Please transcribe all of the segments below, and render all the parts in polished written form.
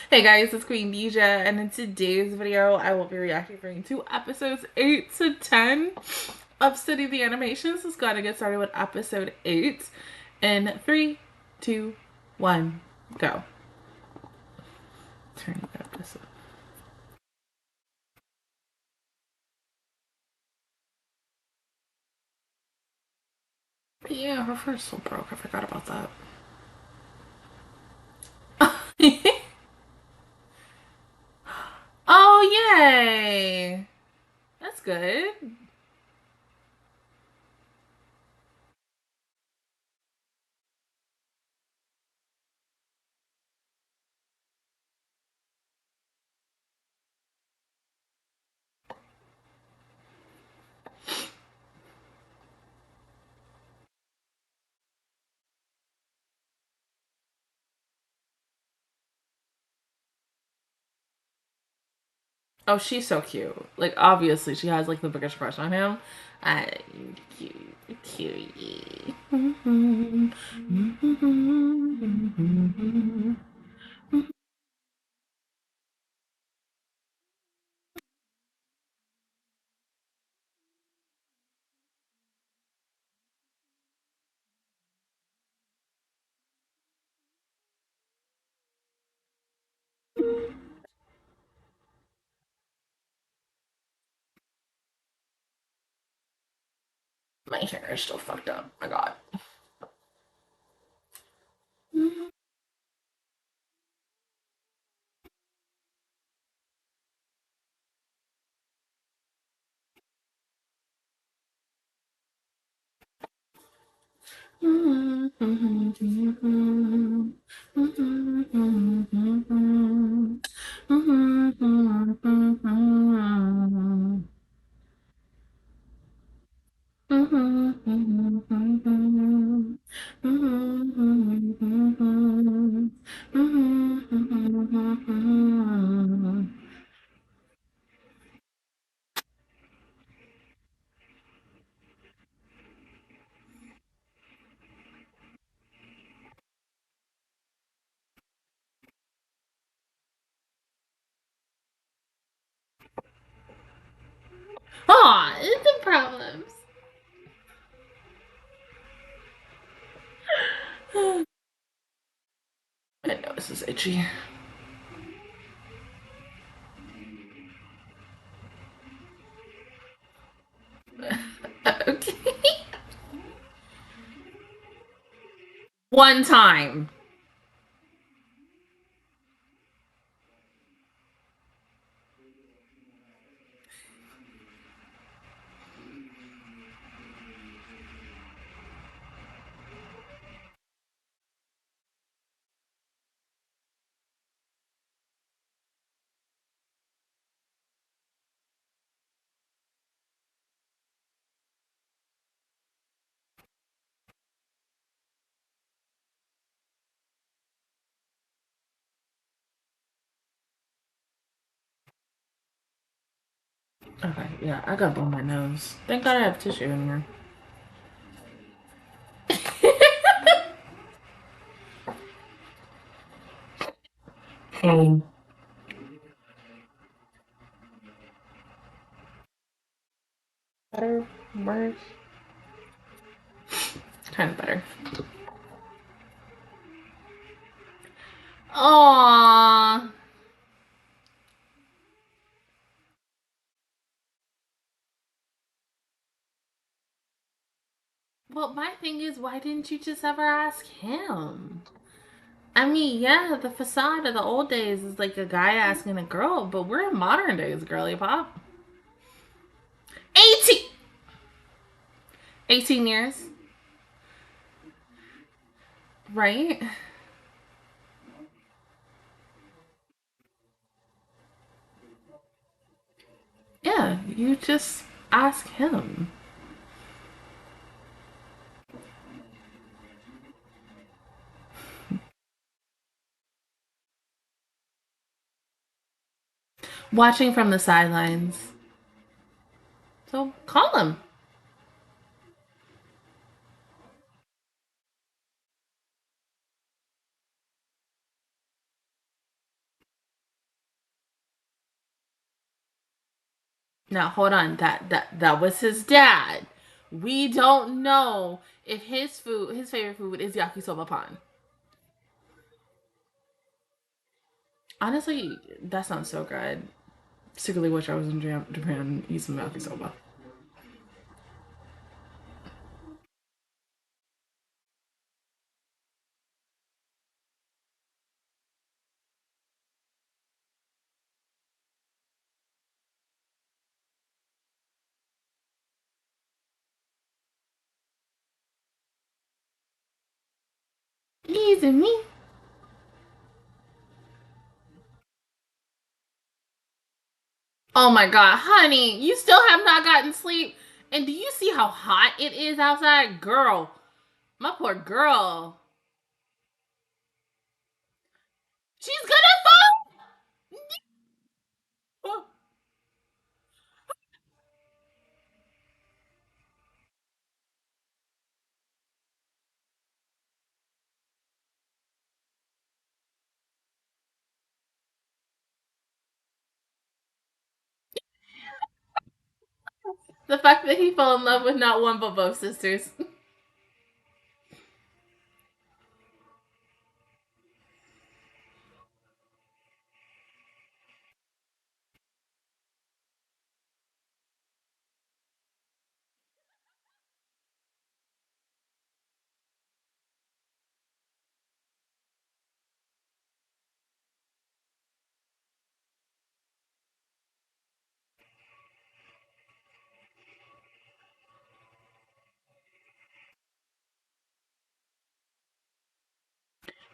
Hey guys, it's Queendija, and in today's video, I will be reacting to episodes 8 to 10 of Study the Animations. Let's go ahead and get started with episode 8 in 3, 2, 1, go. Turn up this up. Yeah, her first soul broke. I forgot about that. Oh, yay! That's good. Oh, she's so cute. Like, obviously, she has, like, the biggest crush on him. Cute. Cute. My hair is still fucked up. My god. Aw, it's the problems. My nose is itchy. Okay. One time. Okay, yeah, I gotta blow my nose. Thank God I have tissue in here. Better, worse, kind of better. Aww. Well, my thing is, why didn't you just ever ask him? I mean, yeah, the facade of the old days is like a guy asking a girl, but we're in modern days, girly pop. 18! 18 years. Right? Yeah, you just ask him. Watching from the sidelines. So call him. Now hold on. That was his dad. We don't know if his favorite food is yakisoba pan. Honestly, that sounds so good. Secretly wish I was in Japan and eat some yakisoba. Easy me. Oh my god, honey, you still have not gotten sleep. And do you see how hot it is outside? Girl, my poor girl. She's gonna fall. The fact that he fell in love with not one but both sisters.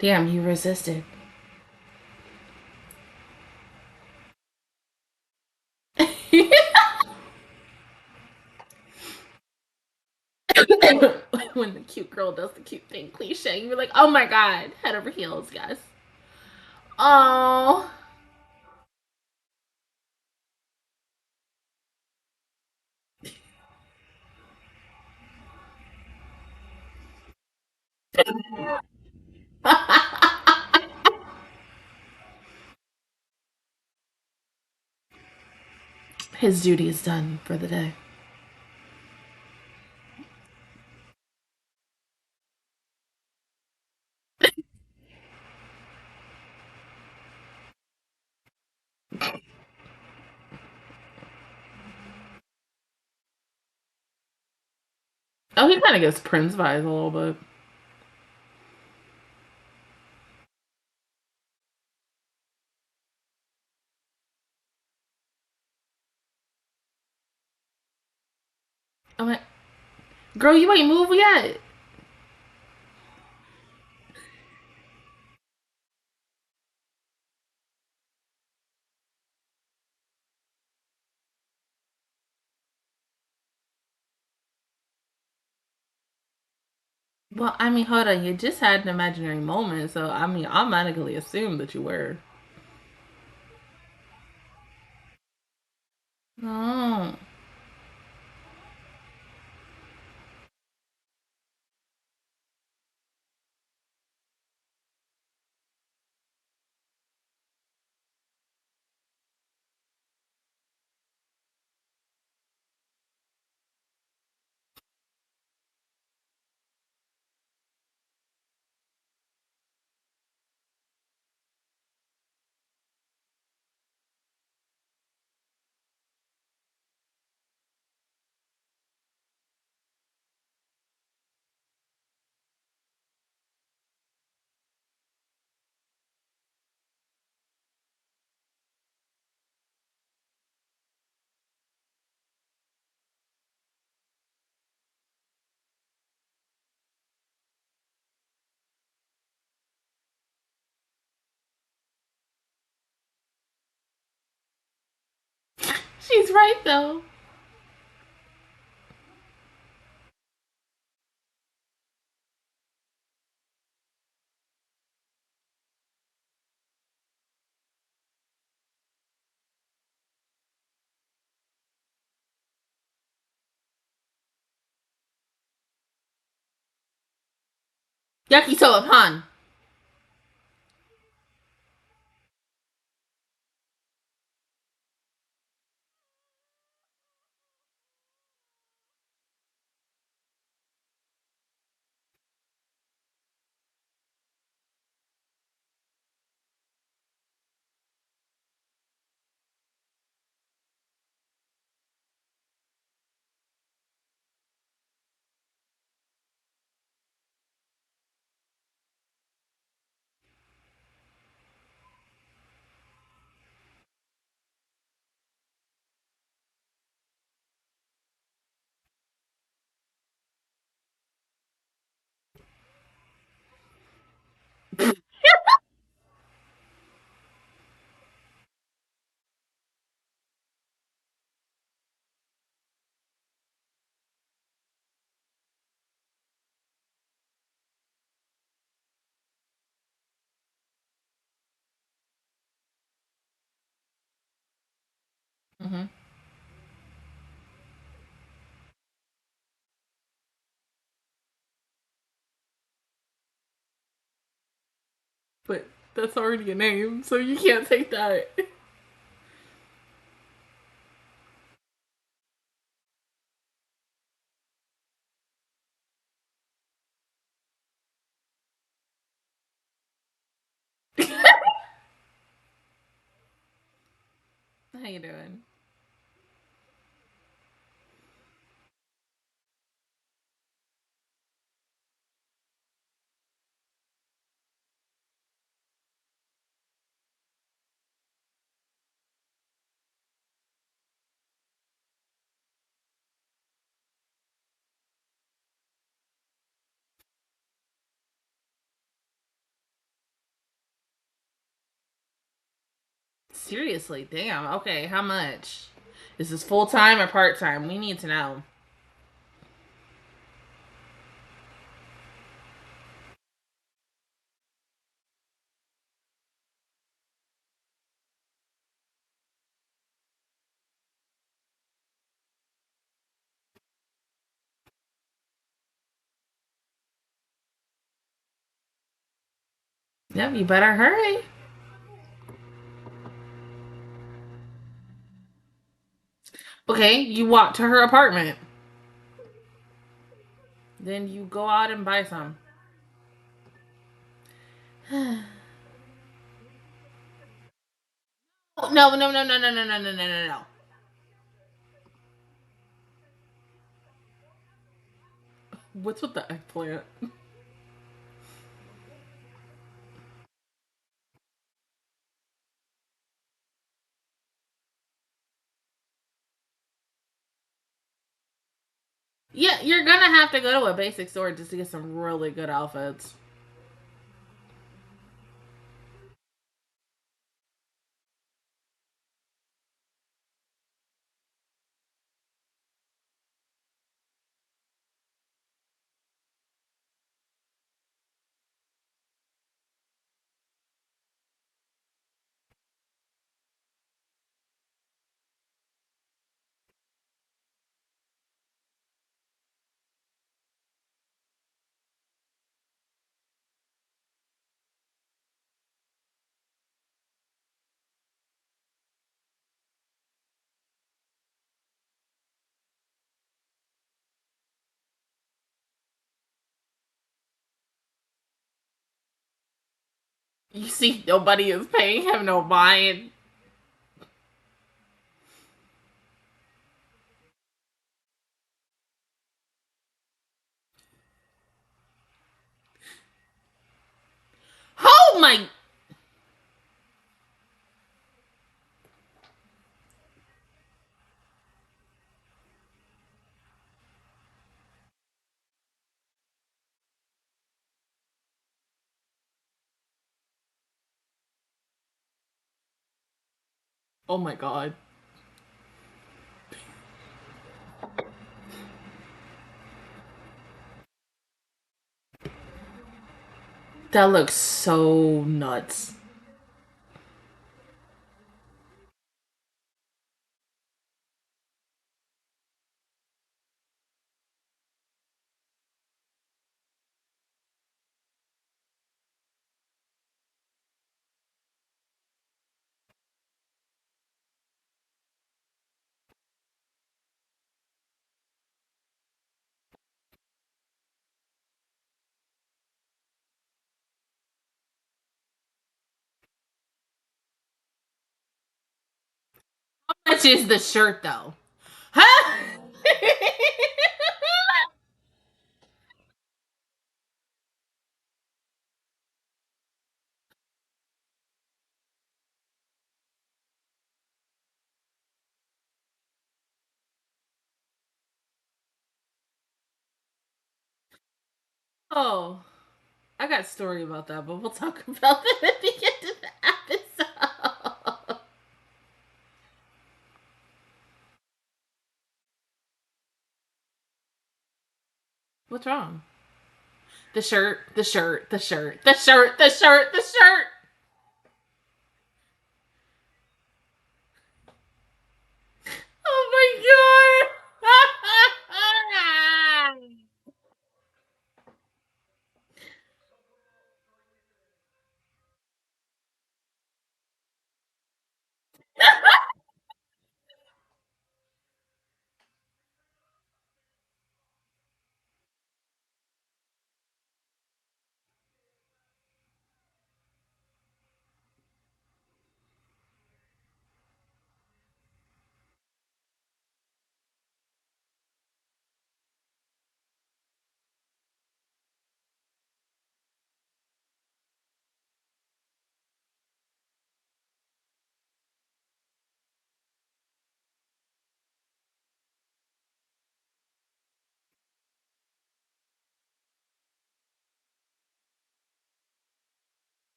Damn, you resisted. When the cute girl does the cute thing cliche, you're like, oh my god, head over heels, yes. Oh. His duty is done for the day. Oh, he kind of gives Prince vibes a little bit. I'm like, girl, you ain't moved yet. Well, I mean, hold on. You just had an imaginary moment, so I mean, automatically assume that you were. Oh, she's right though. Yakisoba pan. but that's already a name, so you can't take that. How you doing? Seriously, damn. Okay, how much? Is this full time or part time? We need to know. Yep, you better hurry. Okay, you walk to her apartment. Then you go out and buy some. No, no, no, no, no, no, no, no, no, no, no. What's with the eggplant? Yeah, you're gonna have to go to a basic store just to get some really good outfits. You see, nobody is paying him no mind. Oh my! Oh my god. That looks so nuts. How much is the shirt though? Huh? Oh, I got a story about that, but we'll talk about that at the end of the episode. What's wrong? The shirt, the shirt, the shirt, the shirt, the shirt, the shirt. Oh my god!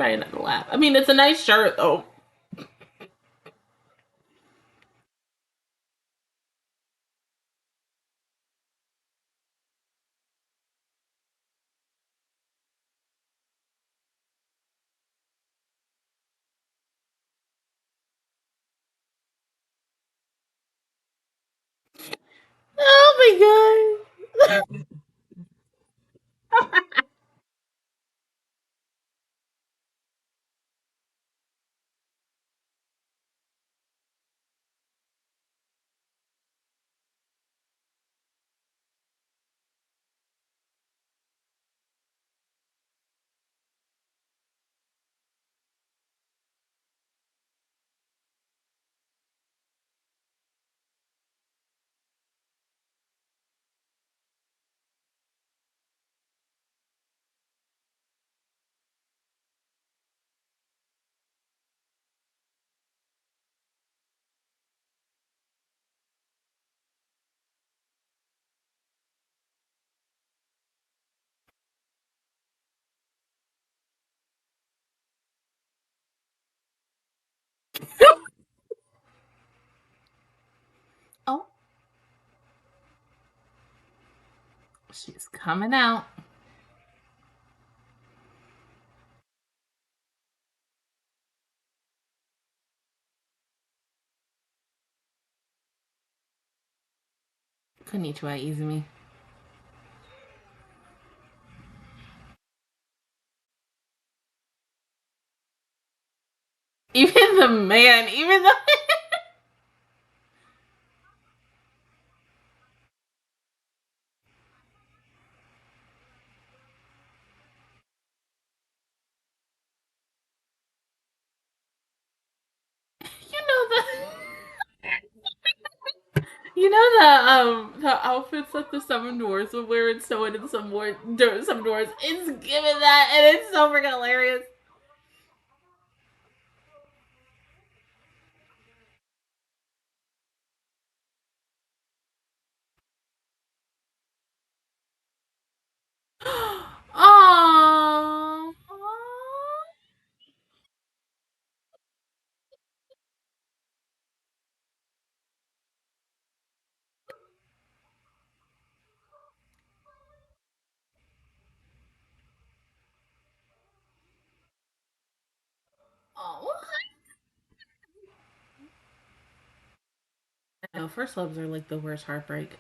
trying not to laugh. I mean, it's a nice shirt, though. Oh my god. Oh, she's coming out. Konnichiwa, Izumi. Even the man, even the you know the outfits that the Seven Dwarfs would wear and so in some dwarves. It's given that, and it's so freaking hilarious. Aww. Oh. No, first loves are like the worst heartbreak.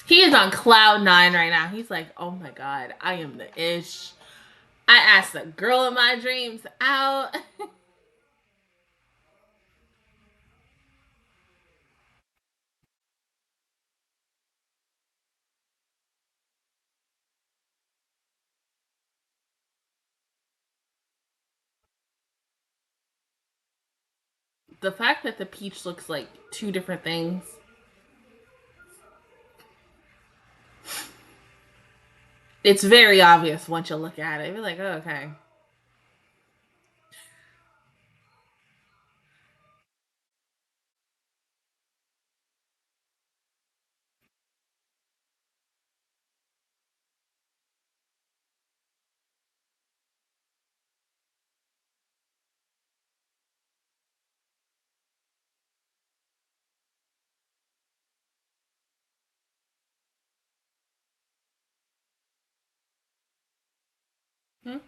He is on cloud nine right now. He's like, oh my god, I am the ish. I asked the girl of my dreams out. The fact that the peach looks like two different things. It's very obvious once you look at it. You're like, oh, okay. Hmm?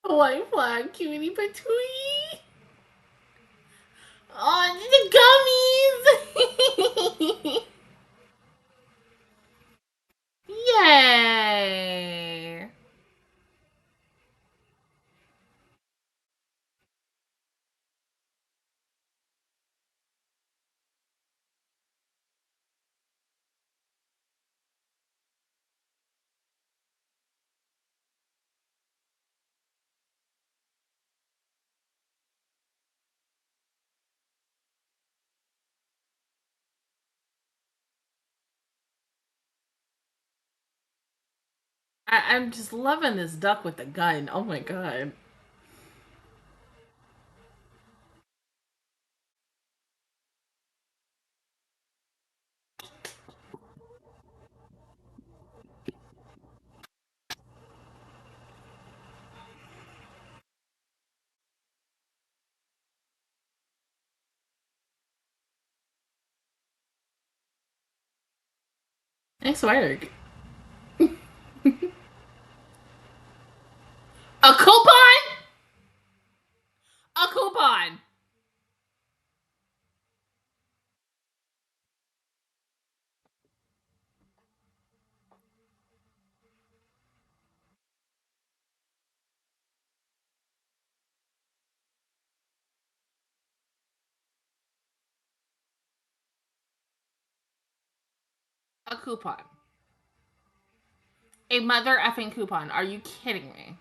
White flag, cutie patootie. Oh, the gummies. Yay. I'm just loving this duck with the gun. Oh my god. Nice work. A coupon? A coupon. A coupon. A mother effing coupon. Are you kidding me?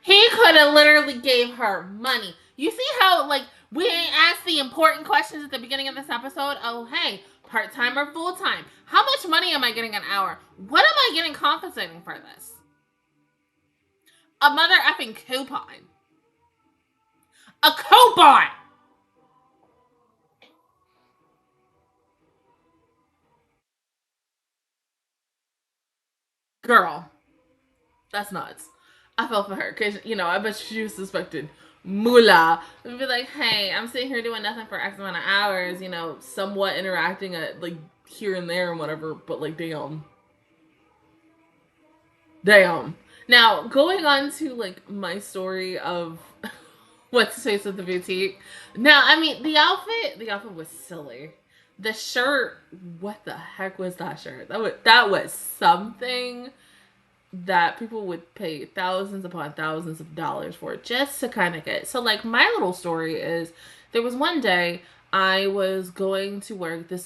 He could have literally gave her money. You see how, like, we ain't asked the important questions at the beginning of this episode? Oh, hey, part-time or full-time? How much money am I getting an hour? What am I getting compensating for this? A mother effing coupon. A coupon! Girl, that's nuts. I felt for her because, you know, I bet she was suspected moolah. We'd be like, hey, I'm sitting here doing nothing for X amount of hours, you know, somewhat interacting at, like, here and there and whatever, but, like, damn. Damn. Now, going on to, like, my story of what's face at the boutique. Now, I mean, the outfit was silly. The shirt, what the heck was that shirt? That was something that people would pay thousands upon thousands of dollars for just to kind of get. So, like, my little story is there was one day I was going to work. This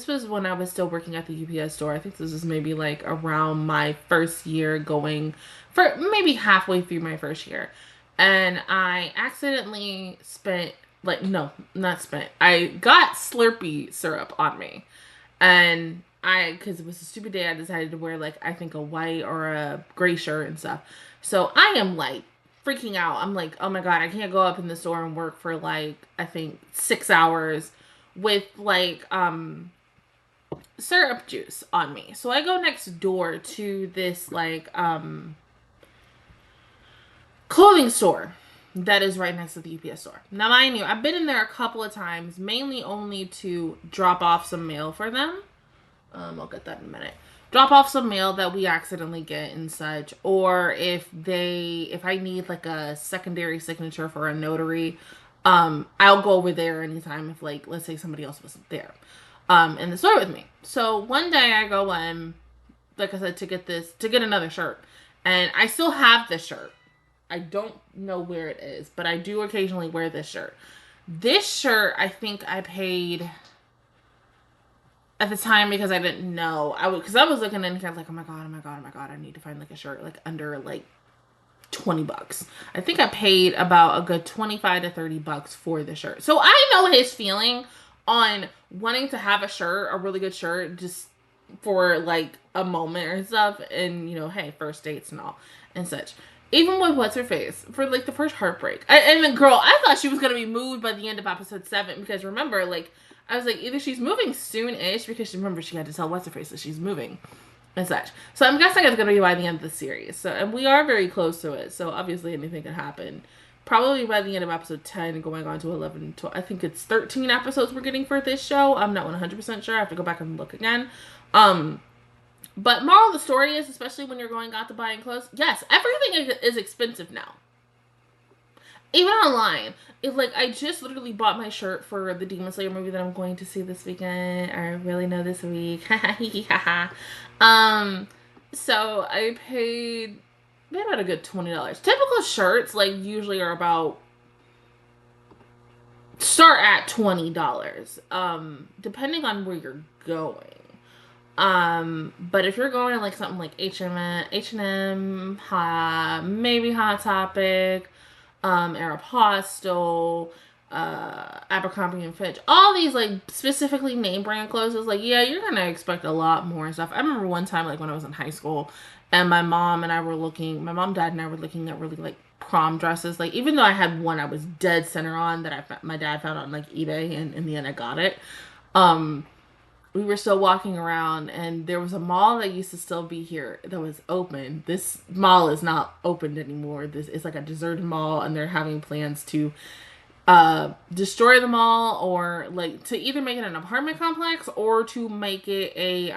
was when I was still working at the UPS store. I think this was maybe like around my first year, going for maybe halfway through my first year. And I accidentally spent, like, no, not spent. I got Slurpee syrup on me. And because it was a stupid day, I decided to wear, like, I think a white or a gray shirt and stuff. So I am, like, freaking out. I'm like, oh my god, I can't go up in the store and work for, like, I think 6 hours with, like, syrup juice on me. So I go next door to this, like, clothing store that is right next to the UPS store. Now, mind you, I've been in there a couple of times, mainly only to drop off some mail for them. I'll get that in a minute. Drop off some mail that we accidentally get and such, or if I need, like, a secondary signature for a notary, I'll go over there anytime if, like, let's say somebody else wasn't there, in the store with me. So one day I go in, like I said, to get another shirt, and I still have this shirt. I don't know where it is, but I do occasionally wear this shirt. This shirt, I think I paid at the time, because I didn't know. Because I was looking in and I was like, oh my god, I need to find, like, a shirt, like, under, like, $20. I think I paid about a good $25 to $30 for the shirt. So I know his feeling on wanting to have a shirt, a really good shirt, just for, like, a moment or stuff. And, you know, hey, first dates and all and such. Even with what's her face for, like, the first heartbreak. And the girl, I thought she was gonna be moved by the end of episode 7, because remember, like, I was like, either she's moving soon-ish, because remember she had to tell what's her face that she's moving and such. So I'm guessing it's gonna be by the end of the series. So, and we are very close to it. So obviously anything could happen. Probably by the end of episode 10, going on to 11, 12. I think it's 13 episodes we're getting for this show. I'm not 100% sure. I have to go back and look again. But moral of the story is, especially when you're going out to buying clothes, yes, everything is expensive now. Even online. It's like I just literally bought my shirt for the Demon Slayer movie that I'm going to see this weekend. I really know this week. um, so I paid maybe about a good $20. Typical shirts like usually are about start at $20. Depending on where you're going. But if you're going to like something like H&M, maybe Hot Topic, Aeropostale, Abercrombie and Fitch, all these like specifically name brand clothes is like, yeah, you're gonna expect a lot more and stuff. I remember one time like when I was in high school and my mom, dad and I were looking at really like prom dresses. Like even though I had one I was dead center on that my dad found on like eBay and in the end I got it. Um, we were still walking around and there was a mall that used to still be here that was open. This mall is not opened anymore. This is like a deserted mall and they're having plans to destroy the mall or like to either make it an apartment complex or to make it a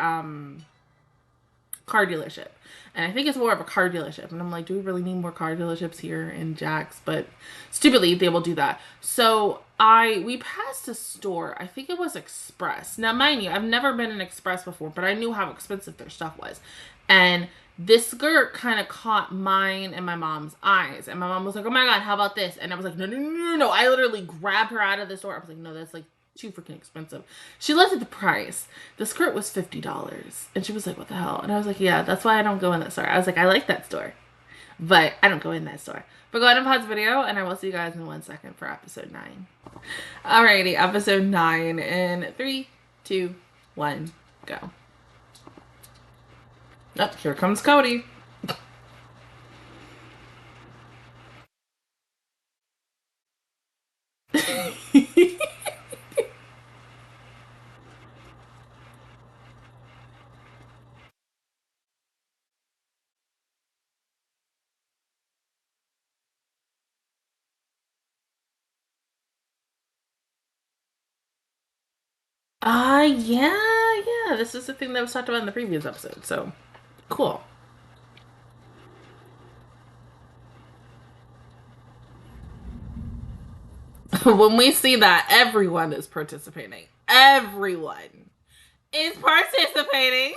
car dealership. And I think it's more of a car dealership. And I'm like, do we really need more car dealerships here in Jax? But stupidly, they will do that. So we passed a store. I think it was Express. Now, mind you, I've never been in Express before, but I knew how expensive their stuff was. And this skirt kind of caught mine and my mom's eyes. And my mom was like, oh my God, how about this? And I was like, no. I literally grabbed her out of the store. I was like, no, that's like too freaking expensive. She looked at the price. The skirt was $50. And she was like, what the hell? And I was like, yeah, that's why I don't go in that store. I was like, I like that store, but I don't go in that store. But go ahead and pause the video, and I will see you guys in 1 second for episode 9. Alrighty, episode 9 in 3, 2, 1, go. Oh, here comes Cody. Yeah. This is the thing that was talked about in the previous episode, so cool. When we see that, everyone is participating. Everyone is participating.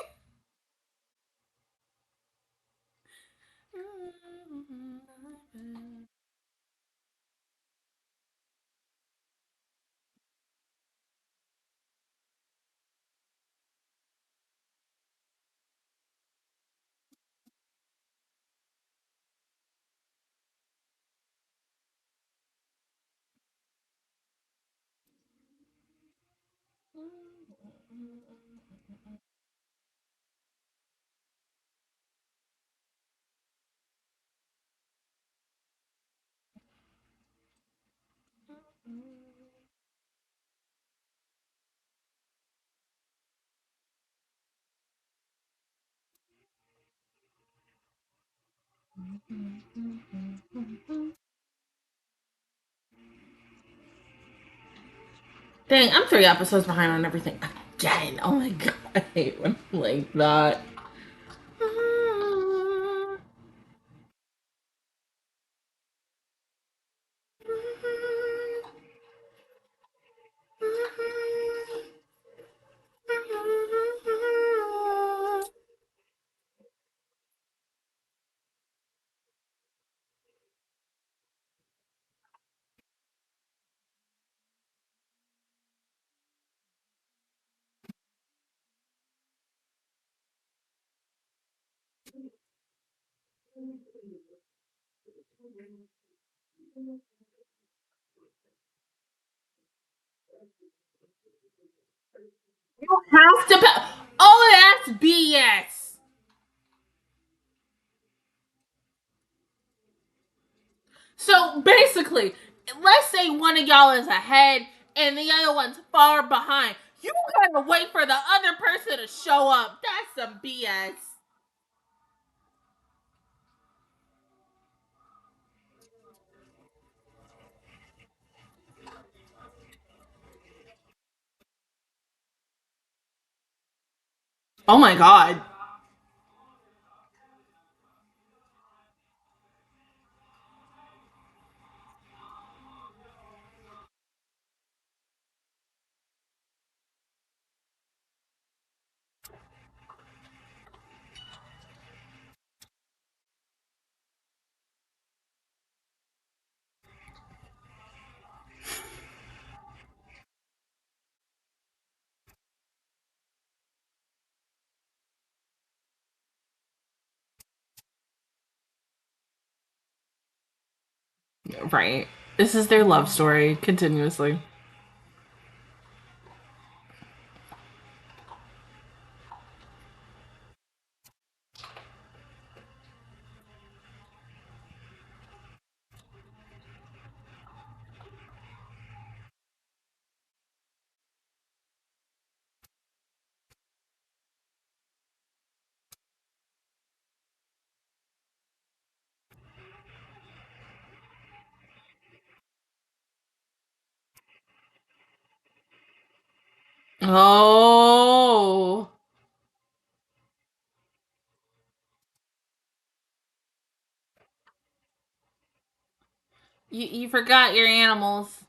Dang, I'm 3 episodes behind on everything again. Oh my God, I hate when I'm like that. You have to pay. Oh, that's BS. So basically, let's say one of y'all is ahead and the other one's far behind. You gotta wait for the other person to show up. That's some BS. Oh my God. Right. This is their love story continuously. Oh. You forgot your animals.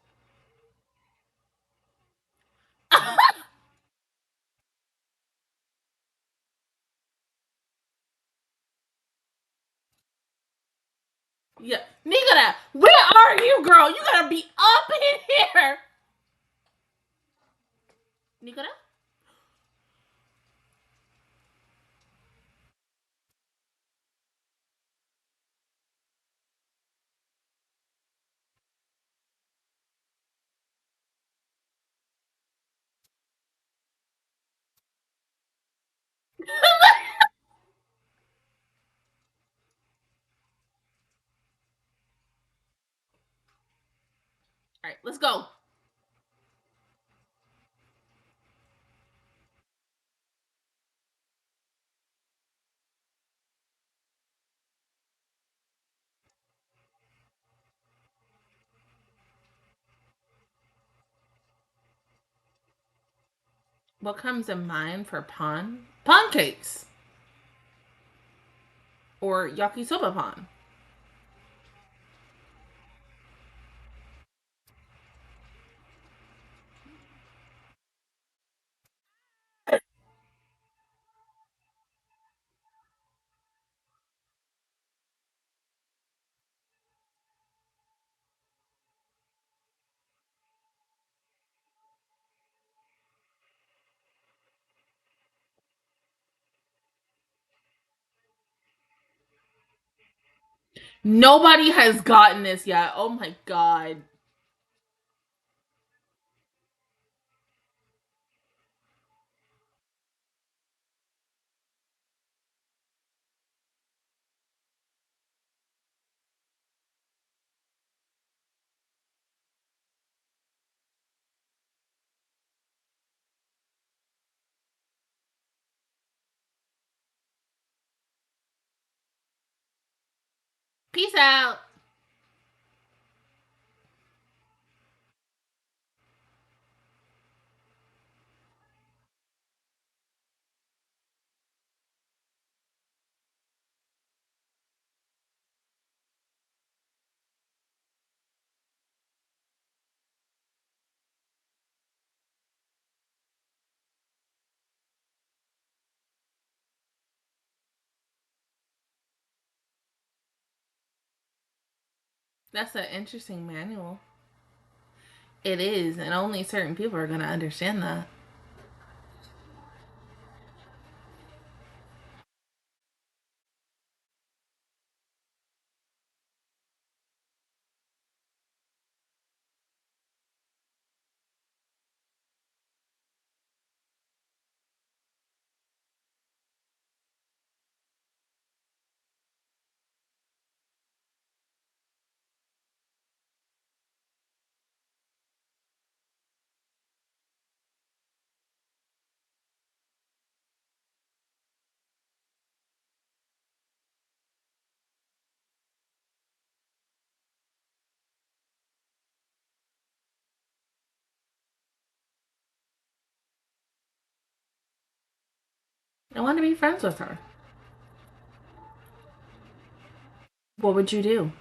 Yeah. Nigga, where are you, girl? You gotta be up in here. Nigga. All right, let's go. What comes in mind for pancakes or yakisoba pan? Nobody has gotten this yet. Oh my god. Peace out. That's an interesting manual. It is, and only certain people are going to understand that. I want to be friends with her. What would you do?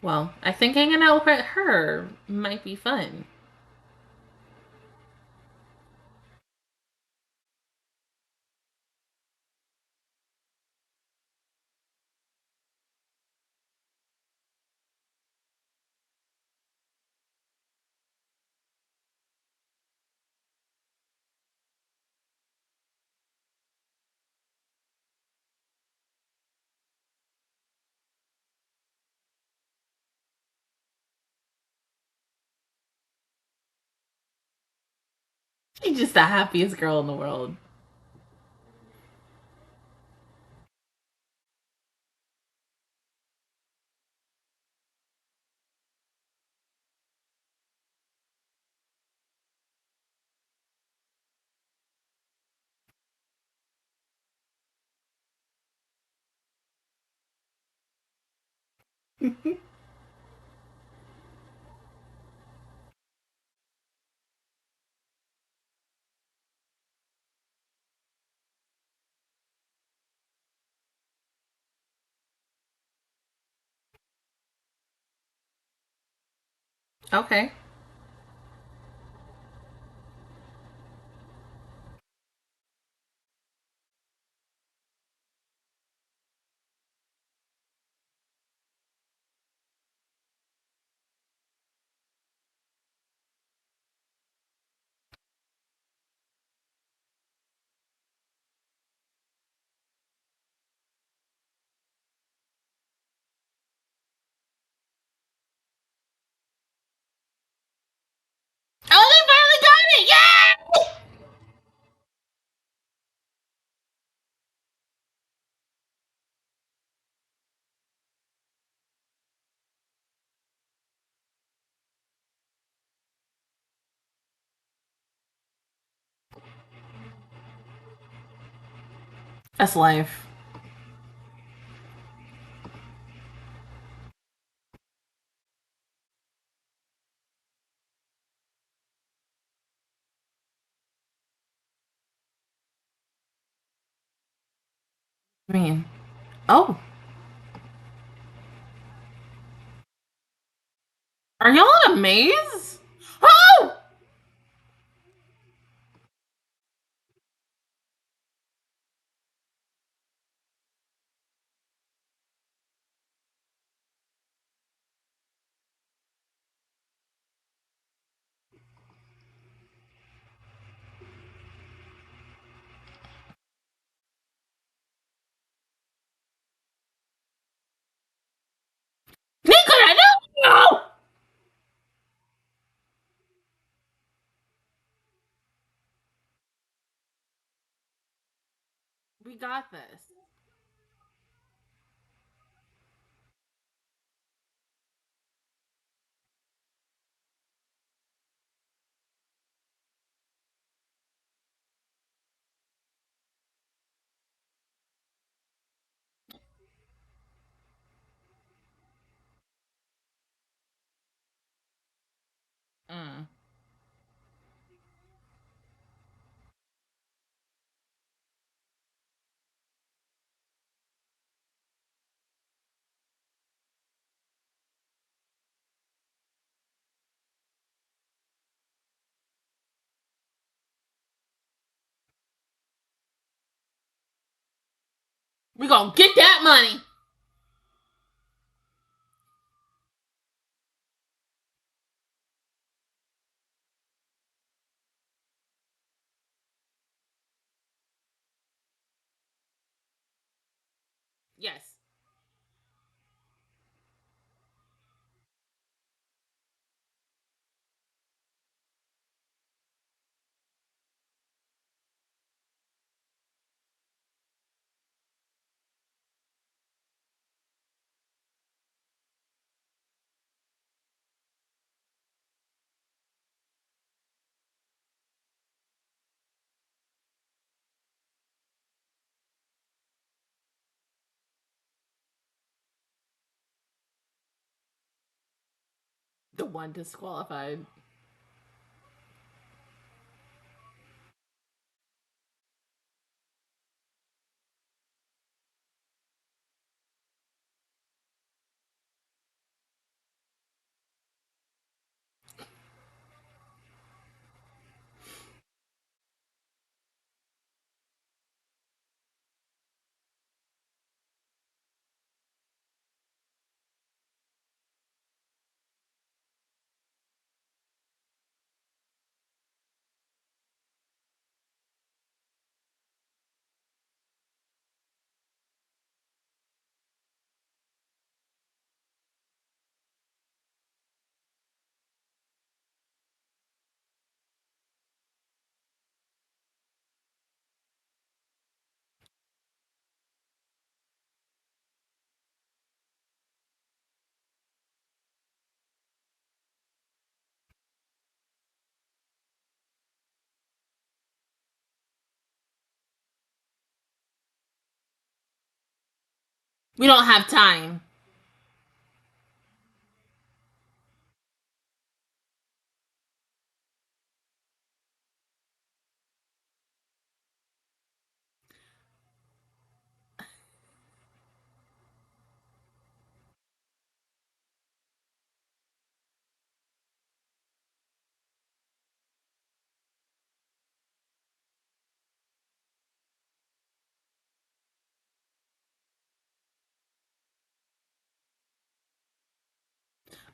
Well, I think hanging out with her might be fun. She's just the happiest girl in the world. Okay. Oh, they finally got it! Yay! That's life. I mean, oh, are y'all in a maze? Oh! Nico, I don't know! We got this. Mm. We gonna get that money. Yes. The one disqualified. We don't have time.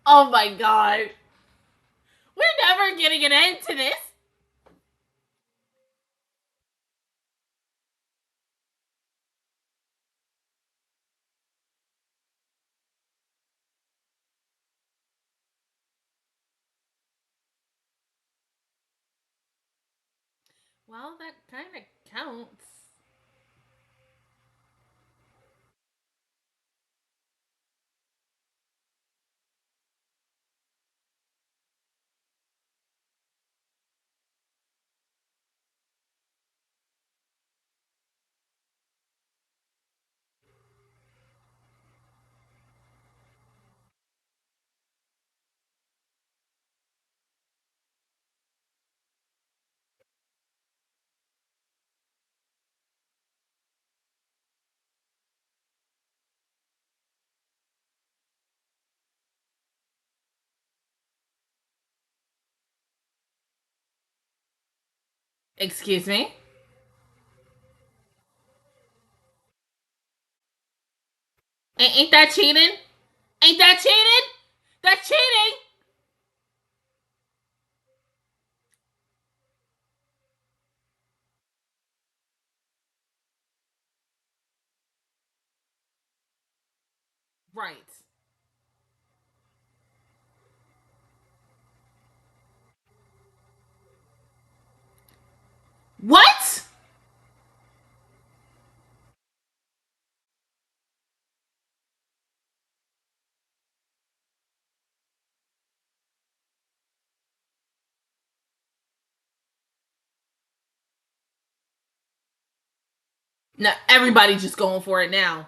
Oh my god. We're never getting an end to this. Well, that kind of counts. Excuse me? Ain't that cheating? Ain't that cheating? That's cheating! Right. What? No, everybody's just going for it now.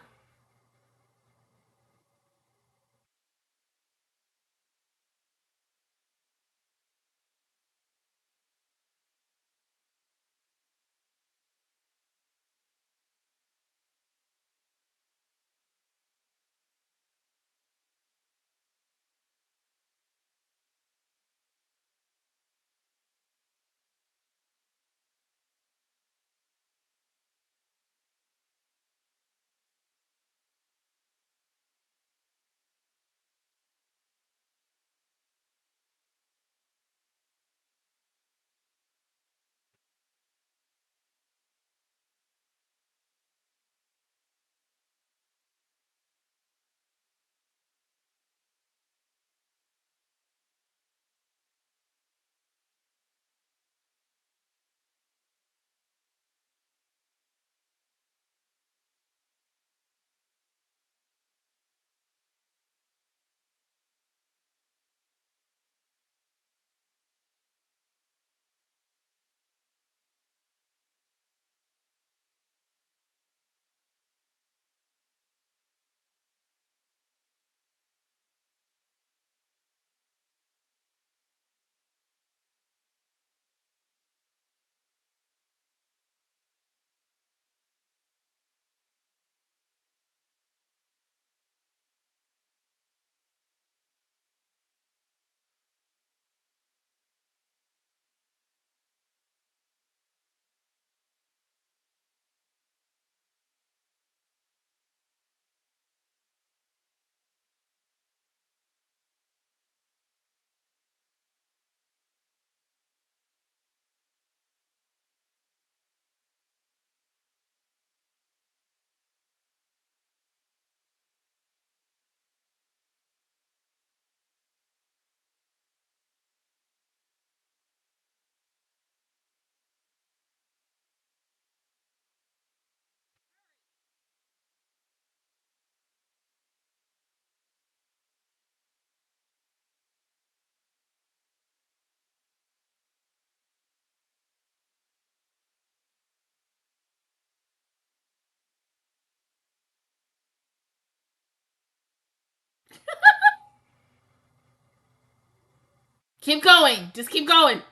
Keep going. Just keep going.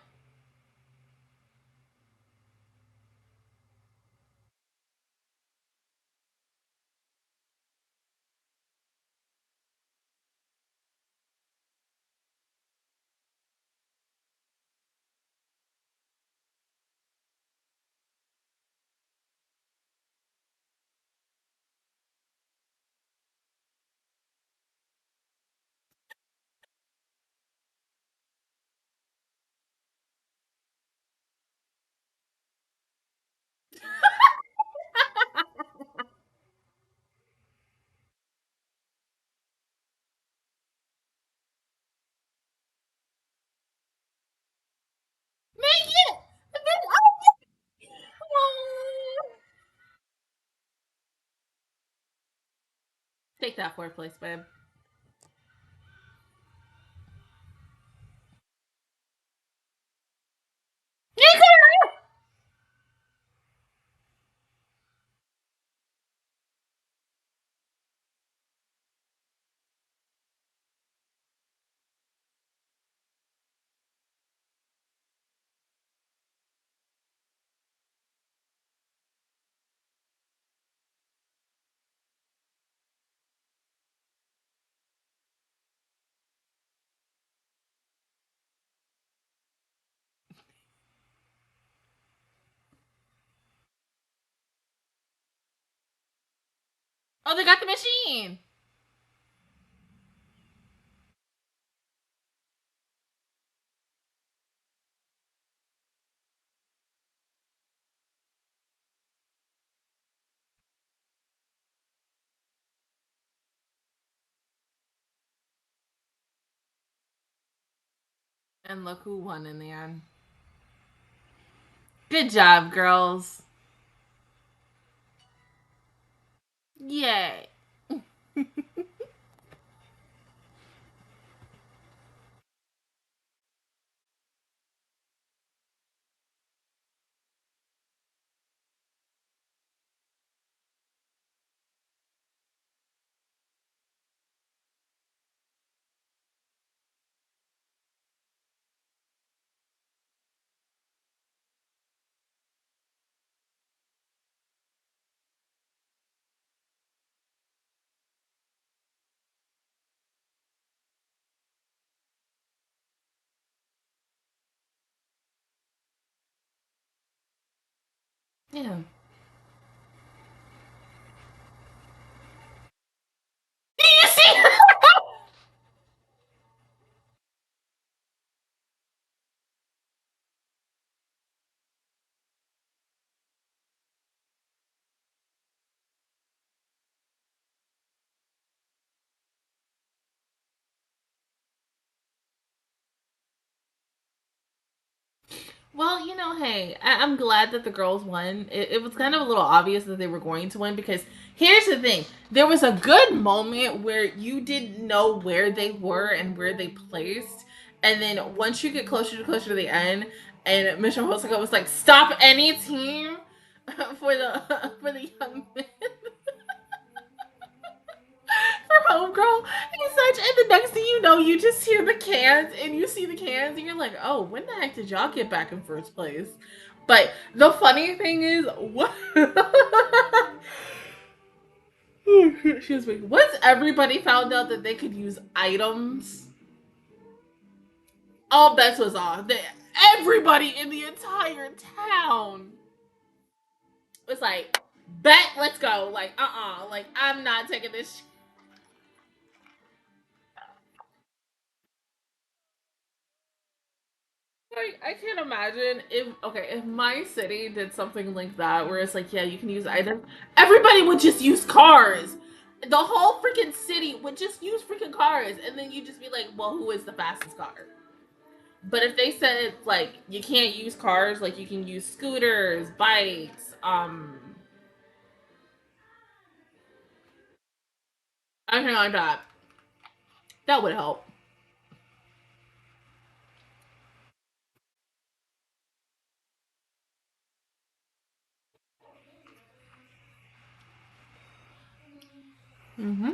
Make it. Take that fourth place, babe. Oh, they got the machine. And look who won in the end. Good job, girls. Yay. Yeah. Do you see? Well, hey, I'm glad that the girls won. It was kind of a little obvious that they were going to win because here's the thing: there was a good moment where you didn't know where they were and where they placed, and then once you get closer to the end, and Mission Hosaka was like, "Stop any team for the for the young men." For homegirl and such, and the next thing you know, you just hear the cans and you see the cans, and you're like, "Oh, when the heck did y'all get back in first place?" But the funny thing is, what? Excuse me. Once everybody found out that they could use items, all bets was off. Everybody in the entire town was like, "Bet, let's go!" Like, like I'm not taking this. I can't imagine if my city did something like that where it's like, yeah, you can use items, everybody would just use cars. The whole freaking city would just use freaking cars, and then you just be like, well, who is the fastest car? But if they said like you can't use cars, like you can use scooters, bikes, anything like that, that would help. Mm-hmm.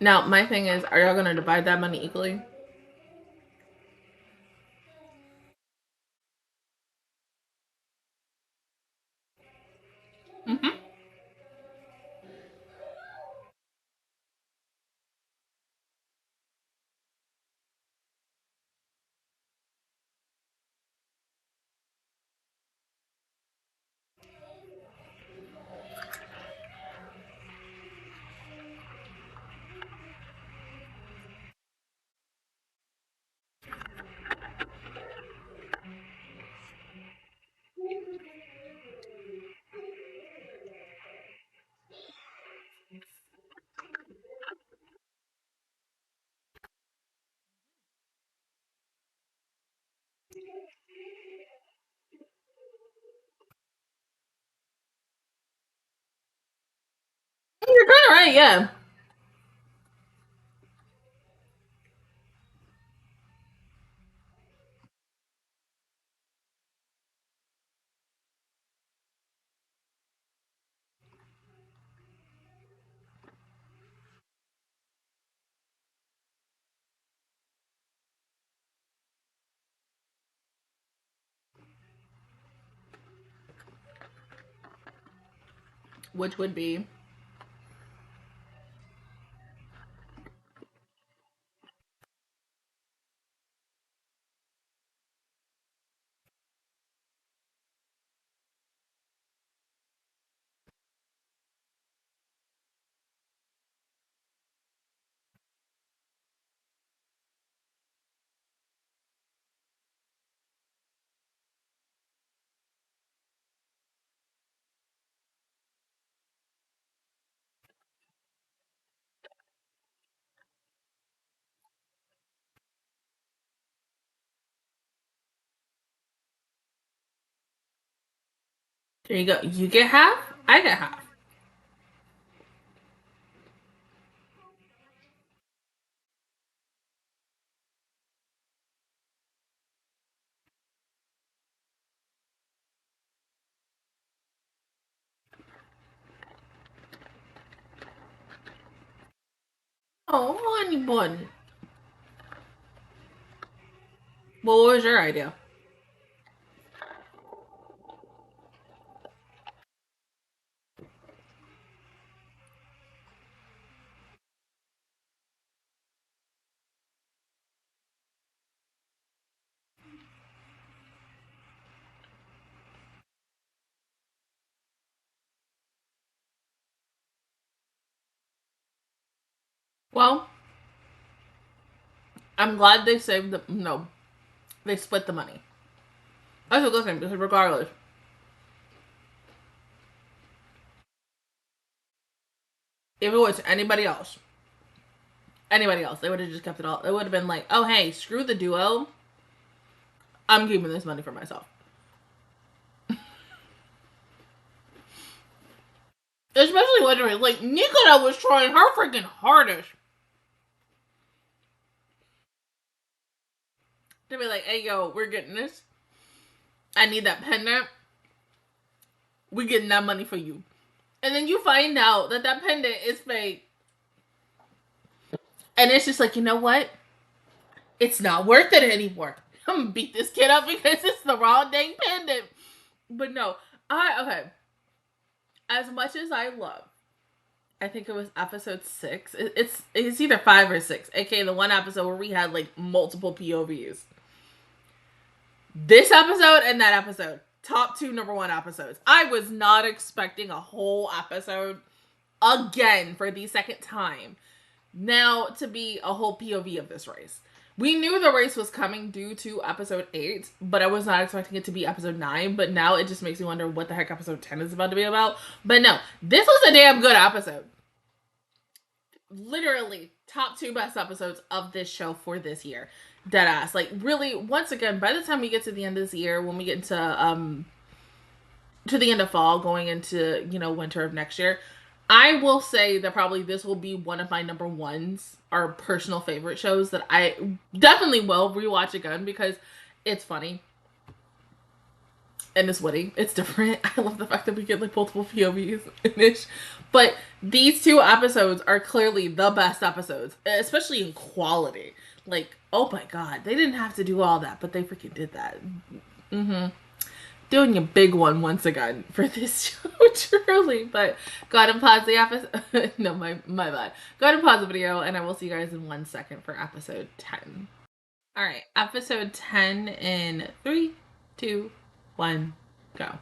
Now, my thing is, are y'all gonna divide that money equally? Mm-hmm. You're kind of right, yeah. Which would be, there you go. You get half, I get half. Oh, honey bun. Well, what was your idea? Well, I'm glad they saved the, no, they split the money. That's a good thing, because regardless, if it was anybody else, they would have just kept it all. It would have been like, oh, hey, screw the duo. I'm keeping this money for myself. Especially when, like, Nicola was trying her freaking hardest to be like, hey, yo, we're getting this. I need that pendant. We're getting that money for you. And then you find out that that pendant is fake. And it's just like, you know what? It's not worth it anymore. I'm gonna beat this kid up because it's the wrong dang pendant. But no, okay. As much as I love, I think it was episode 6. It's either 5 or 6, aka the one episode where we had like multiple POVs. This episode and that episode, top 2 number 1 episodes. I was not expecting a whole episode again for the second time now to be a whole POV of this race. We knew the race was coming due to episode 8, but I was not expecting it to be episode 9. But now it just makes me wonder what the heck episode 10 is about to be about. But no, this was a damn good episode. Literally, top 2 best episodes of this show for this year. Deadass. Like, really, once again, by the time we get to the end of this year, when we get into, to the end of fall, going into, winter of next year, I will say that probably this will be one of my number 1s, or personal favorite shows that I definitely will rewatch again because it's funny. and it's witty. It's different. I love the fact that we get like multiple POVs in ish. But these two episodes are clearly the best episodes, especially in quality. Like, oh my god, they didn't have to do all that, but they freaking did that. Doing a big one once again for this show, truly. But go ahead and pause the episode. No, my bad. Go ahead and pause the video, and I will see you guys in 1 second for episode 10. All right, episode 10 in 3, 2, 1, go.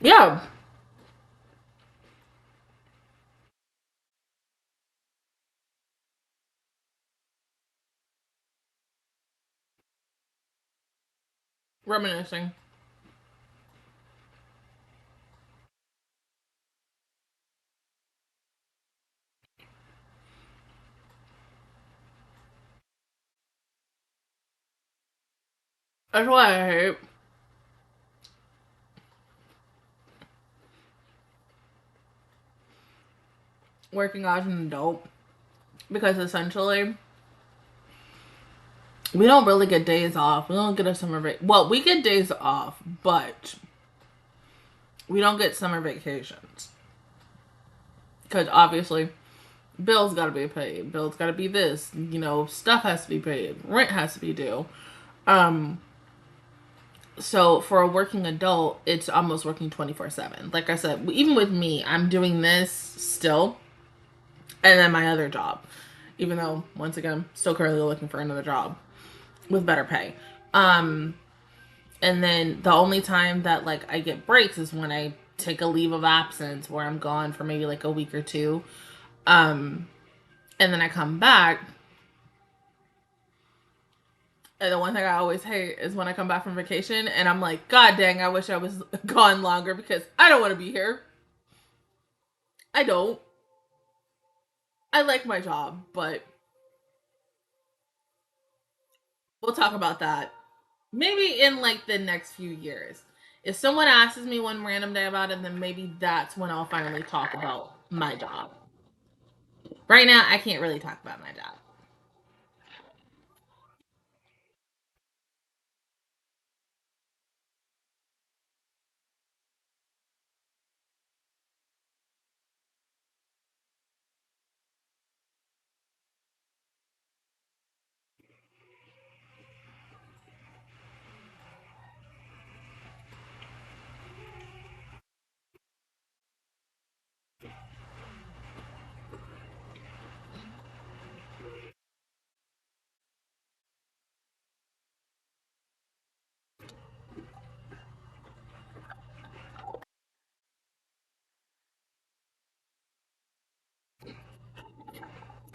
Yeah. Reminiscing. That's what I hate. Working as an adult. Because essentially, we don't really get days off. We don't get a summer break. Well, we get days off, but we don't get summer vacations. Because obviously, bills gotta be paid. Bills gotta be this. You know, stuff has to be paid. Rent has to be due. So for a working adult, it's almost working 24/7. Like I said, even with me, I'm doing this still. And then my other job. Even though, once again, still currently looking for another job with better pay. And then the only time that like I get breaks is when I take a leave of absence where I'm gone for maybe like a week or two. And then I come back. And the one thing I always hate is when I come back from vacation and I'm like, God dang, I wish I was gone longer because I don't want to be here. I don't. I like my job, but we'll talk about that maybe in like the next few years. If someone asks me one random day about it, then maybe that's when I'll finally talk about my job. Right now, I can't really talk about my job.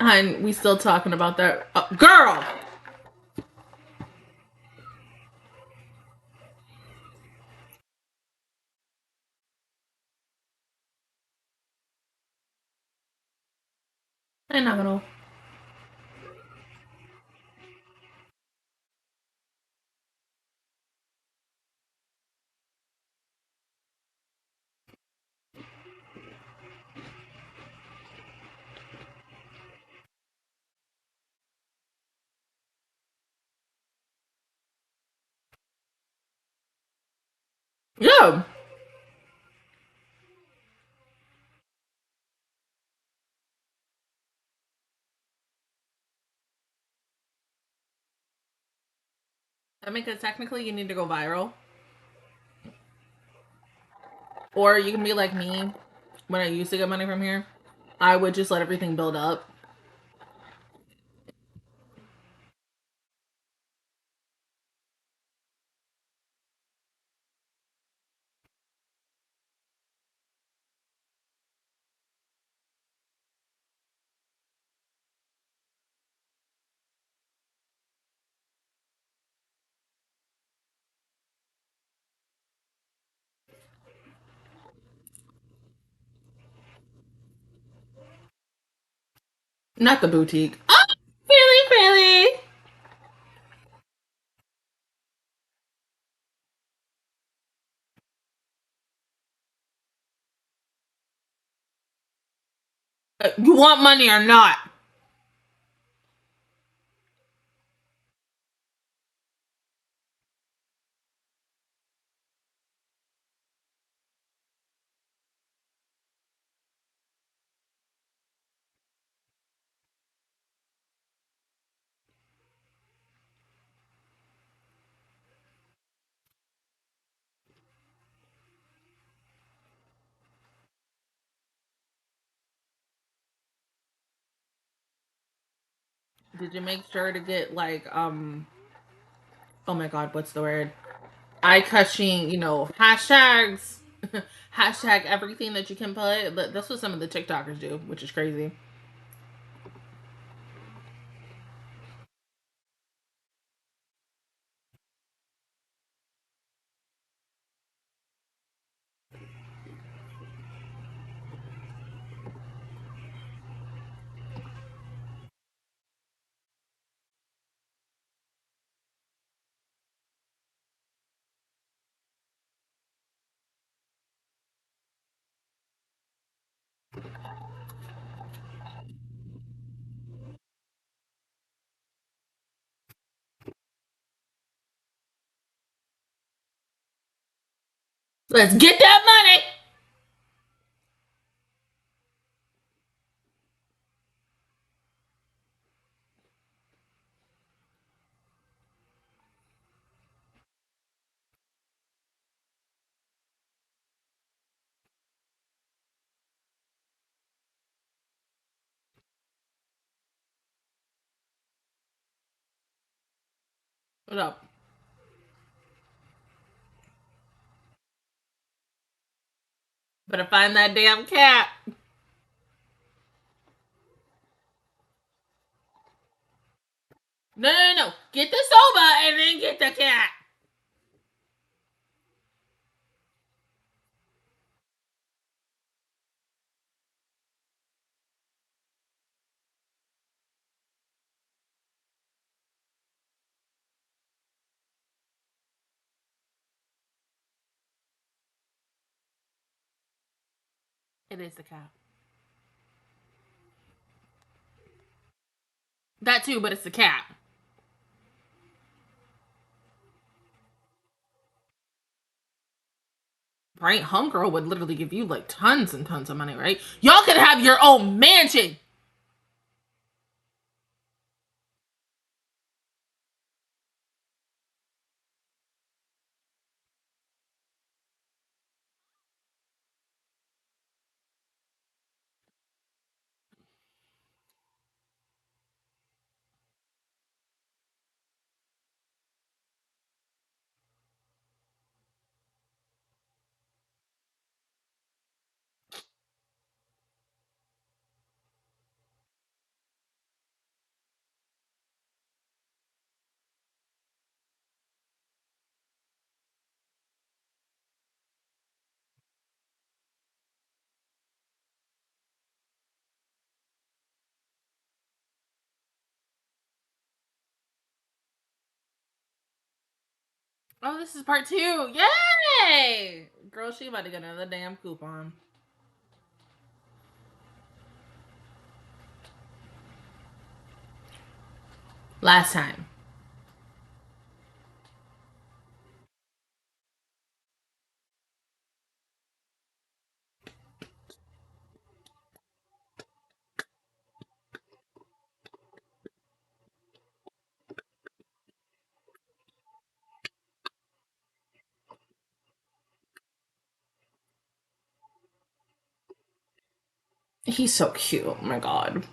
And we still talking about that. Girl! I'm not gonna. Yeah. I mean, because technically you need to go viral. Or you can be like me when I used to get money from here. I would just let everything build up. Not the boutique. Oh, really, really. You want money or not? Did you make sure to get like oh my god, what's the word? Eye catching, hashtags. Hashtag everything that you can put. But that's what some of the TikTokers do, which is crazy. Let's get that money. What up? Better find that damn cat. No, no, no. Get the soba and then get the cat. It is the cat. That too, but it's the cat. Right? Homegirl would literally give you like tons and tons of money, right? Y'all could have your own mansion. Oh, this is part two. Yay! Girl, she about to get another damn coupon. Last time. He's so cute. Oh my god.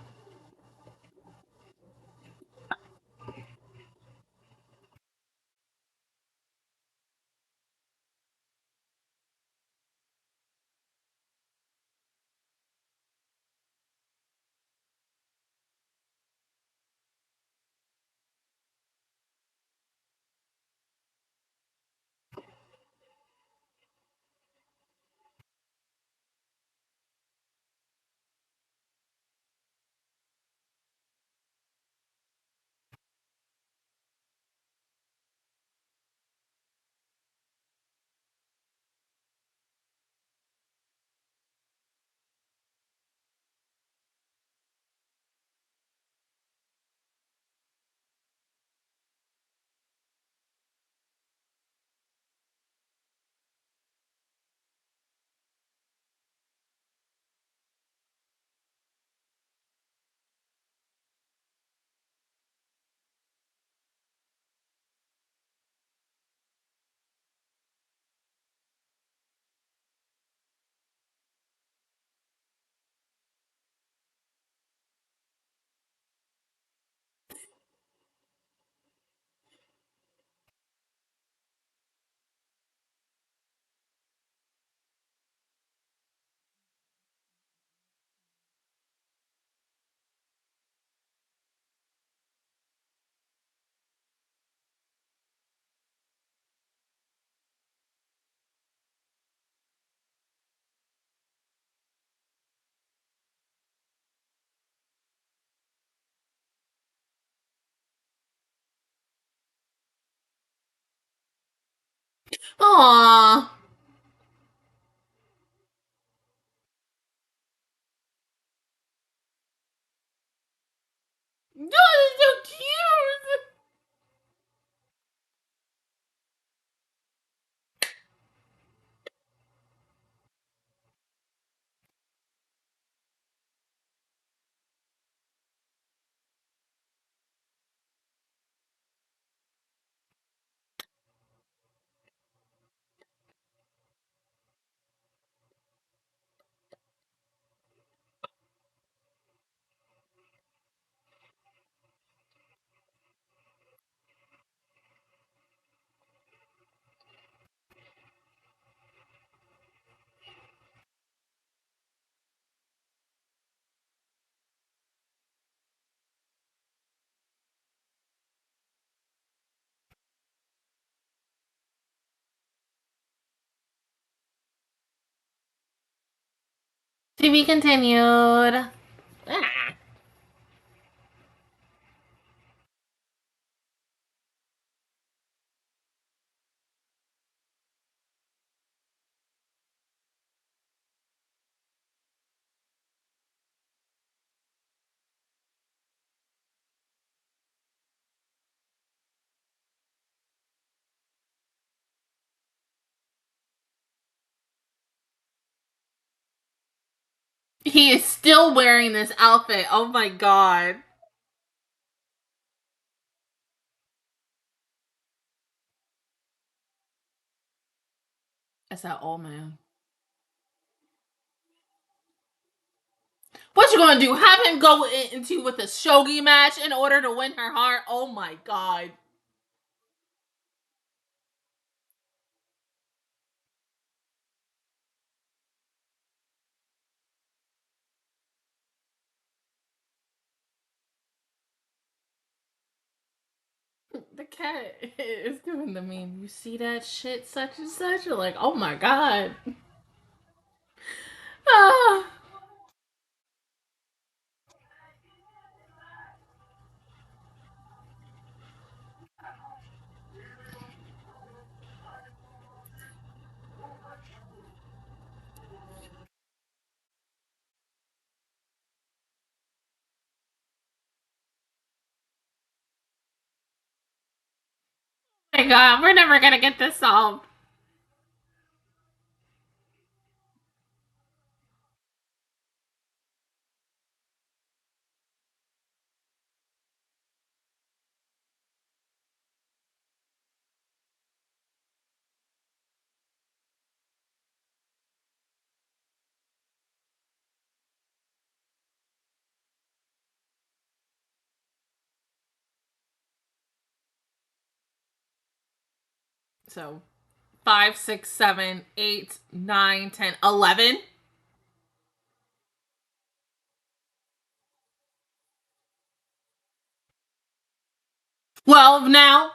Aww. Oh, that's so cute. To be continued. Ah. He is still wearing this outfit. Oh my god. That's that old man. What you gonna do? Have him go into with a shogi match in order to win her heart? Oh my god. The cat is doing the meme. You see that shit, such and such? You're like, oh my god. Ah. Oh my god, we're never gonna get this solved. So 5, 6, 7, 8, 9, 10, 11. 12 now.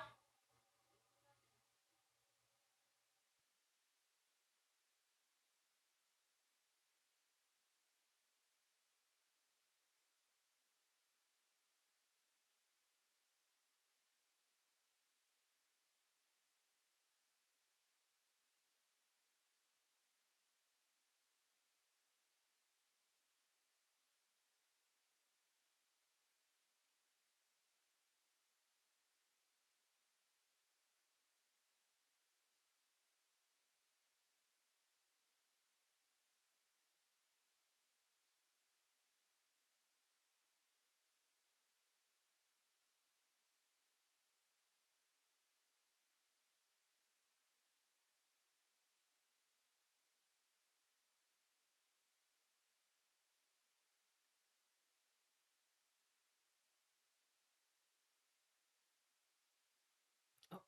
Oh,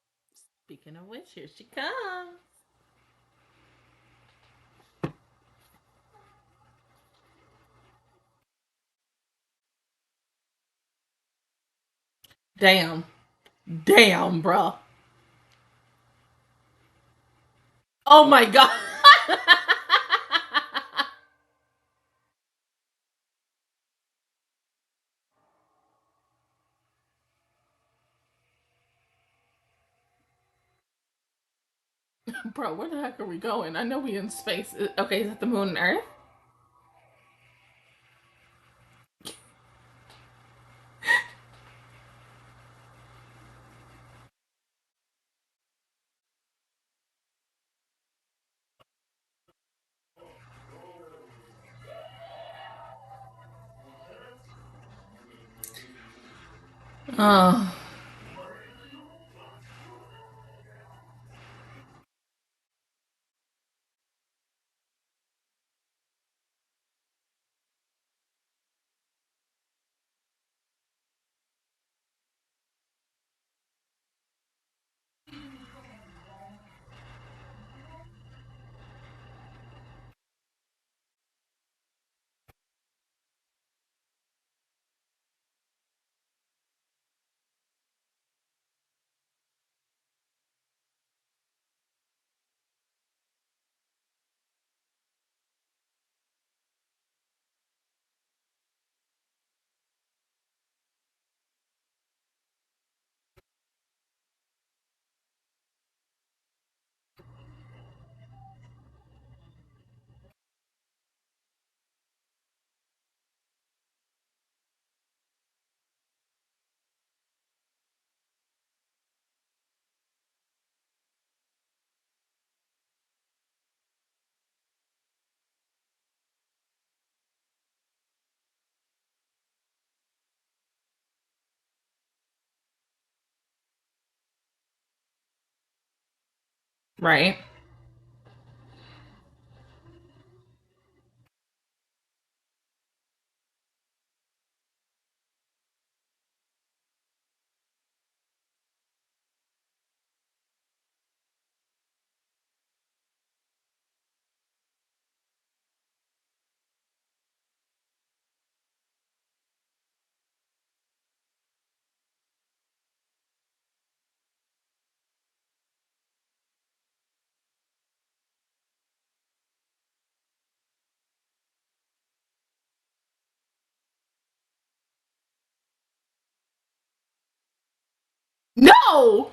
speaking of which, here she comes. Damn. Damn, bro. Oh my god. Bro, where the heck are we going? I know we in space. Okay, is it the moon and Earth? Oh. Right. No!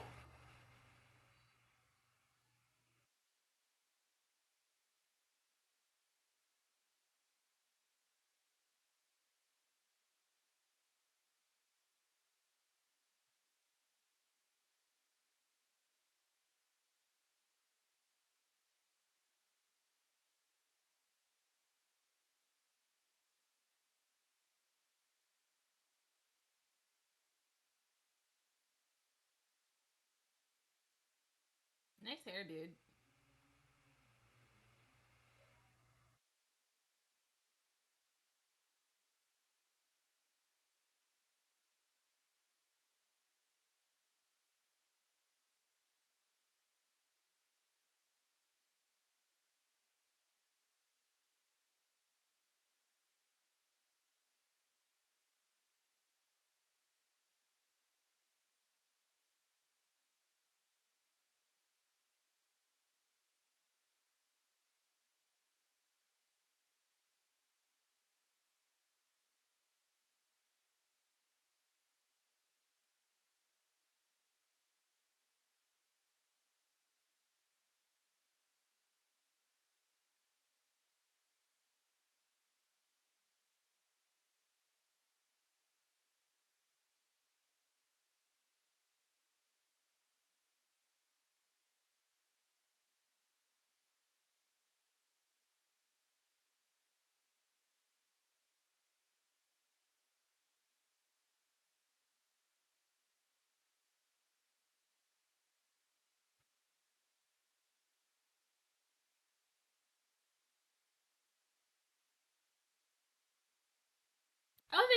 Nice hair, dude.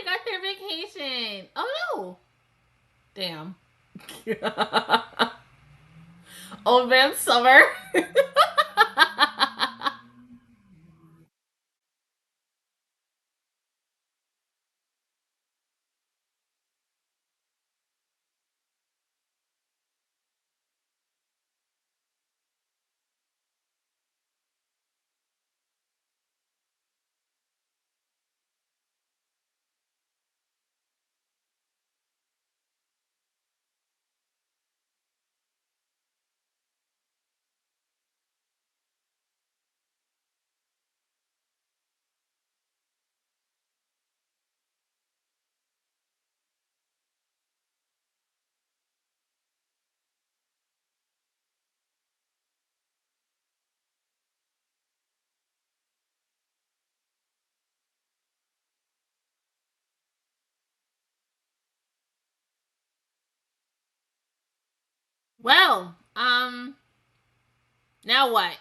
got their vacation. Oh no. Damn. Old man summer. Well, now what?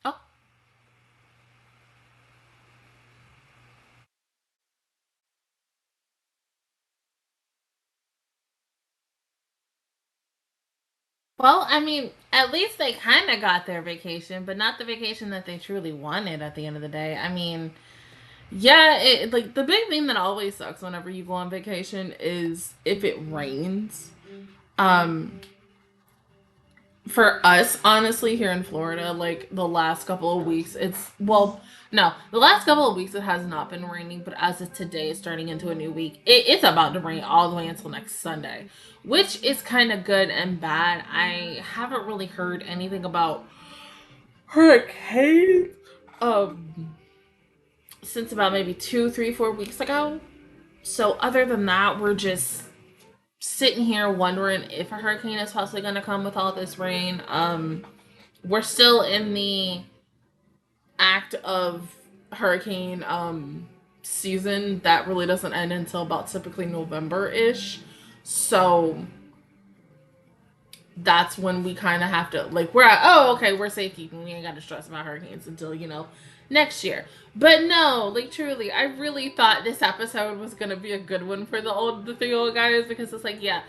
Oh, well, I mean, at least they kind of got their vacation, but not the vacation that they truly wanted at the end of the day. I mean, yeah, like the big thing that always sucks whenever you go on vacation is if it rains. Um, for us, honestly, here in Florida, like the last couple of weeks, no, the last couple of weeks it has not been raining, but as of today, starting into a new week, it's about to rain all the way until next Sunday, which is kind of good and bad. I haven't really heard anything about hurricanes um since about maybe 2, 3, 4 weeks ago. So other than that, we're just sitting here wondering if a hurricane is possibly going to come with all this rain. We're still in the act of hurricane season that really doesn't end until about typically November-ish. So that's when we kind of have to like we're at, oh okay, we're safekeeping, we ain't got to stress about hurricanes until next year. But no, like truly, I really thought this episode was gonna be a good one for the 3 old guys, because it's like, yeah,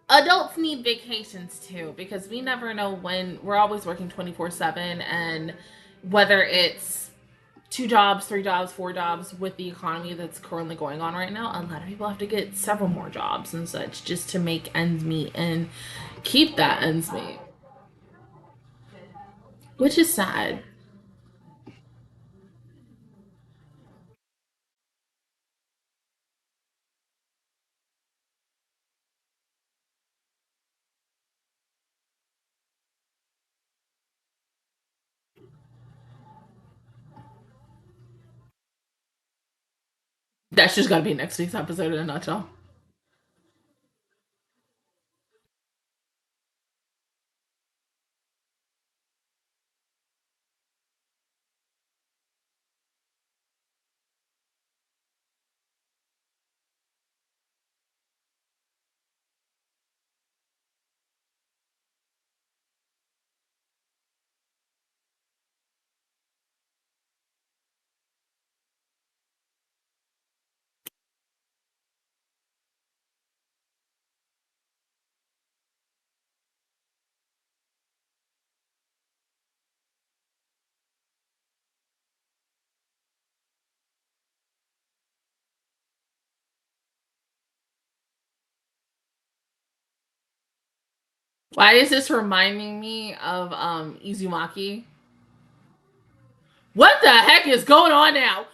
adults need vacations too, because we never know when we're always working 24/7, and whether it's 2 jobs, 3 jobs, 4 jobs, with the economy that's currently going on right now, a lot of people have to get several more jobs and such just to make ends meet and keep that ends meet, which is sad. That's just got to be next week's episode in a nutshell. Why is this reminding me of Izumaki? What the heck is going on now?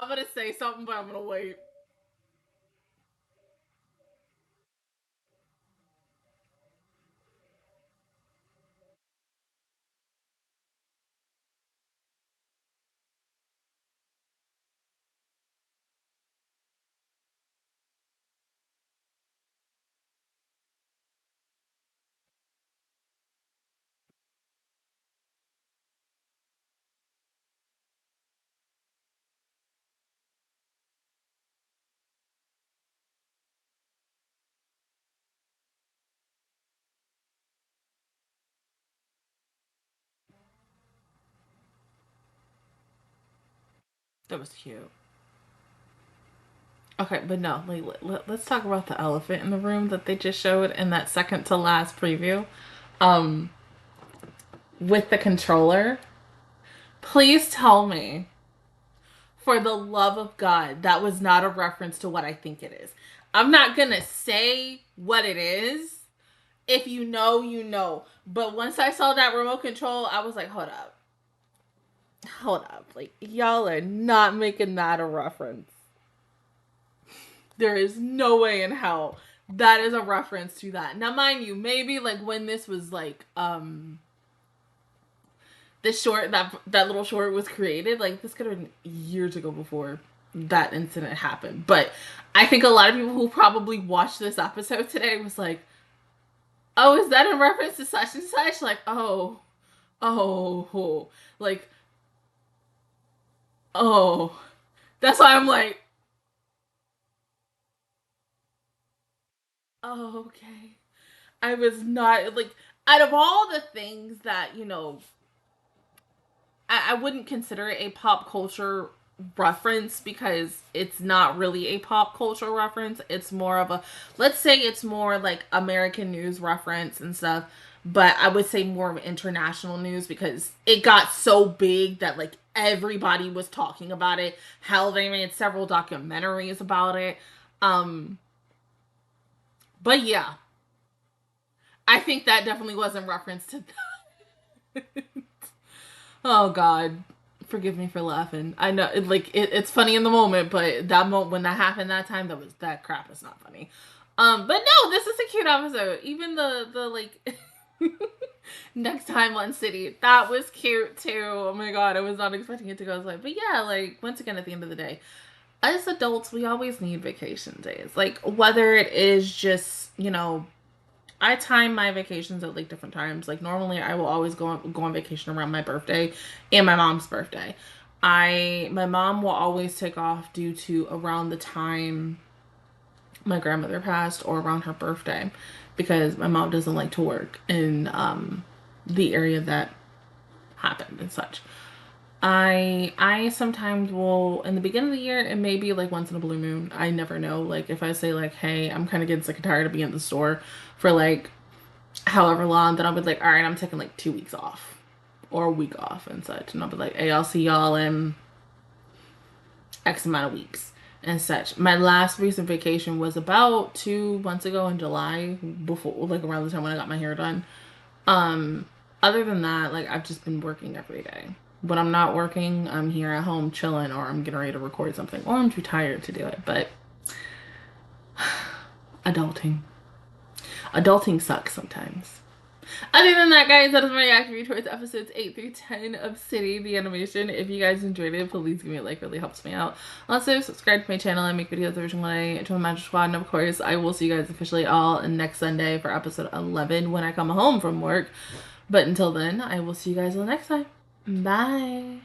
I'm gonna say something, but I'm gonna wait. That was cute. Okay, but no, like let's talk about the elephant in the room that they just showed in that second to last preview. Um, with the controller. Please tell me, for the love of God, that was not a reference to what I think it is. I'm not gonna say what it is. If you know, you know. But once I saw that remote control, I was like, hold up. Hold up. Like, y'all are not making that a reference. There is no way in hell that is a reference to that. Now, mind you, maybe like when this was like the short that little short was created, like this could have been years ago before that incident happened. But I think a lot of people who probably watched this episode today was like, oh, is that in reference to such and such? Like, oh, like, oh. That's why I'm like, oh, okay. I was not, like, out of all the things that, you know, I wouldn't consider it a pop culture reference because it's not really a pop culture reference. It's more of a, let's say it's more like American news reference and stuff, but I would say more of international news because it got so big that like everybody was talking about it. Hell, they made several documentaries about it. Um, but yeah, I think that definitely was in reference to that. Oh God, forgive me for laughing. I know, it's funny in the moment, but that moment when that happened that time, that crap is not funny. But no, this is a cute episode. Even the like next time on City, that was cute too. Oh my God, I was not expecting it to go. I was like, but yeah, like once again, at the end of the day, as adults, we always need vacation days. Like whether it is just I time my vacations at like different times. Like normally I will always go on vacation around my birthday and my mom's birthday. My mom will always take off due to around the time my grandmother passed or around her birthday because my mom doesn't like to work in the area that happened and such. I sometimes will in the beginning of the year, and maybe like once in a blue moon, I never know. Like if I say like, hey, I'm kind of getting sick and tired of being at the store for like however long, then I'll be like, all right, I'm taking like 2 weeks off or a week off and such, and I'll be like, hey, I'll see y'all in X amount of weeks and such. My last recent vacation was about 2 months ago in July, before like around the time when I got my hair done. Um, Other than that, like I've just been working every day. When I'm not working, I'm here at home chilling, or I'm getting ready to record something, or I'm too tired to do it. But adulting. Adulting sucks sometimes. Other than that, guys, that is my reaction towards episodes 8 through 10 of City, the animation. If you guys enjoyed it, please give me a like. Really helps me out. Also, subscribe to my channel. I make videos every single day. Join the Magic Squad. And of course, I will see you guys officially all next Sunday for episode 11 when I come home from work. But until then, I will see you guys all next time. Bye.